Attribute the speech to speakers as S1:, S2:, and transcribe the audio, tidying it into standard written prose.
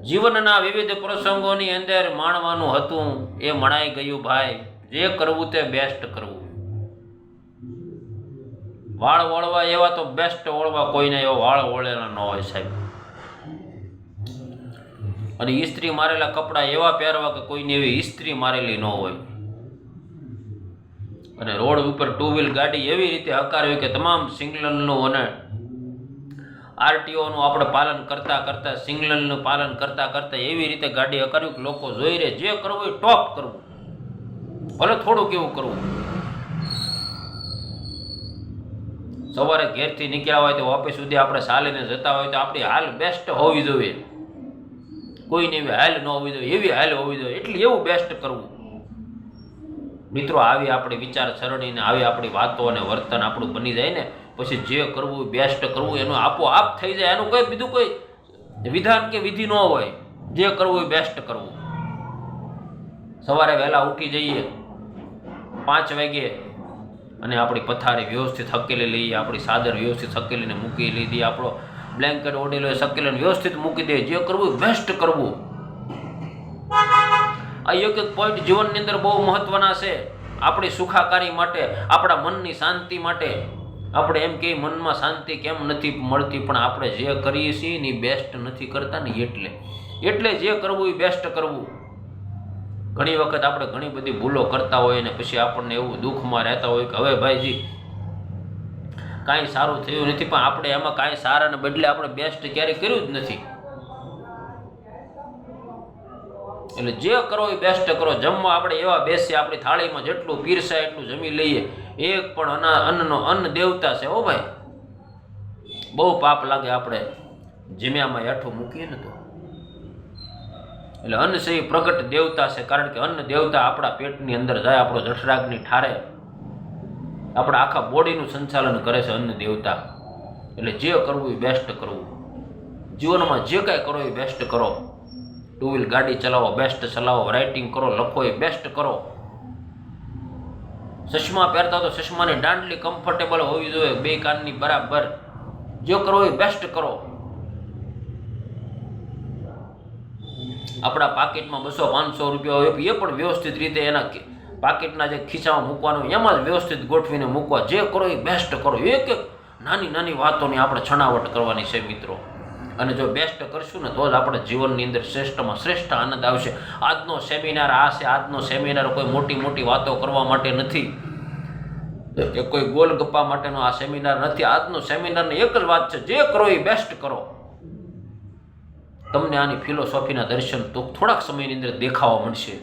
S1: જીવનના વિવિધ પ્રસંગોની અંદર માણવાનું હતું એ મણાઈ ગયું ભાઈ. જે કરવું તે બેસ્ટ કરવું. વાળ વળવા એવા તો બેસ્ટ વળવા, કોઈને એવો વાળ વળેલા ન હોય સાહેબ. અને ઇસ્ત્રી મારેલા કપડાં એવા પહેરવા કે કોઈને એવી ઇસ્ત્રી મારેલી ન હોય. અને રોડ ઉપર ટુ વ્હીલ ગાડી એવી રીતે હકારવી કે તમામ સિગ્નલનું અને આરટીઓનું આપણે પાલન કરતાં કરતાં, સિગ્નલનું પાલન કરતાં કરતાં એવી રીતે ગાડી હકારવી કે લોકો જોઈ રહે. જે કરવું એ ટોપ કરવું, ભલે થોડું કેવું કરવું. સવારે ઘેરથી નીકળ્યા હોય તો ઓફિસ સુધી આપણે ચાલીને જતા હોય તો આપણી હાલ બેસ્ટ હોવી જોઈએ. કોઈને એવી હાલ ન હોવી જોઈએ, એવી હાલ હોવી જોઈએ. એટલે એવું બેસ્ટ કરવું. મિત્રો, આવી આપણી વિચારસરણીને આવી આપણી વાતો અને વર્તન આપણું બની જાય ને, પછી જે કરવું બેસ્ટ કરવું એનું આપોઆપ થઈ જાય. એનું કોઈ બીજું કોઈ વિધાન કે વિધિ ન હોય. જે કરવું એ બેસ્ટ કરવું. સવારે વહેલા ઉઠી જઈએ 5 વાગે અને આપણી પથારી વ્યવસ્થિત હકેલી લઈએ, આપણી ચાદર વ્યવસ્થિત હકેલીને મૂકી લીધી, આપણો બ્લેન્કેટ ઓઢેલો એ હકેલીને વ્યવસ્થિત મૂકી દઈએ. જે કરવું બેસ્ટ કરવું. આ એક એક પોઈન્ટ જીવનની અંદર બહુ મહત્વના છે. આપણી સુખાકારી માટે, આપણા મનની શાંતિ માટે. આપણે એમ કે મનમાં શાંતિ કેમ નથી મળતી, પણ આપણે જે કરીએ છીએ ને એ બેસ્ટ નથી કરતા ને, એટલે જે કરવું એ બેસ્ટ કરવું. ઘણી વખત આપણે ઘણી બધી ભૂલો કરતા હોય ને પછી આપણને એવું દુઃખમાં રહેતા હોય કે હવે ભાઈજી કાંઈ સારું થયું નથી, પણ આપણે એમાં કાંઈ સારાને બદલે આપણે બેસ્ટ ક્યારેય કર્યું જ નથી. એટલે જે કરો એ બેસ્ટ કરો. જમવા આપણે એવા બેસીએ, આપણી થાળીમાં જેટલું પીરસાય એટલું જમી લઈએ. એક પણ અન્ન દેવતા છે. ઓ ભાઈ, બહુ પાપ લાગે આપણે જમ્યામાં હેઠું મૂકીએ ને તો. એટલે અન્ન છે એ પ્રગટ દેવતા છે. કારણ કે અન્ન દેવતા આપણા પેટની અંદર જાય, આપણો જઠરાગ્નિ ઠારે, આપણા આખા બોડીનું સંચાલન કરે છે અન્ન દેવતા. એટલે જે કરવું એ બેસ્ટ કરવું. જીવનમાં જે કાંઈ કરો એ બેસ્ટ કરો. ટુ વ્હીલ ગાડી ચલાવો, બેસ્ટ ચલાવો. રાઇટિંગ કરો, લખો એ બેસ્ટ કરો. ચશ્મા પહેરતા તો ચશ્માની દાંડલી કમ્ફર્ટેબલ હોવી જોઈએ, 2 કાનની બરાબર. જે કરો એ બેસ્ટ કરો. આપણા પાકીટમાં 200-500 રૂપિયા હોય એ પણ વ્યવસ્થિત રીતે એના પાકીટના જે ખિસ્સામાં મૂકવાનું એમાં જ વ્યવસ્થિત ગોઠવીને મૂકવા. જે કરો એ બેસ્ટ કરો. એક એક નાની નાની વાતોની આપણે છણાવટ કરવાની છે મિત્રો. અને જો બેસ્ટ કરશું ને તો જ આપણે જીવનની અંદર શ્રેષ્ઠમાં શ્રેષ્ઠ આનંદ આવશે. આજનો સેમિનાર આ છે. આજનો સેમિનાર કોઈ મોટી મોટી વાતો કરવા માટે નથી કે કોઈ ગોલ ગપ્પા માટેનો આ સેમિનાર નથી. આજનો સેમિનારની એક જ વાત છે, જે કરો એ બેસ્ટ કરો. તમને આની ફિલોસોફીના દર્શન તો થોડાક સમયની અંદર દેખાવા મળશે.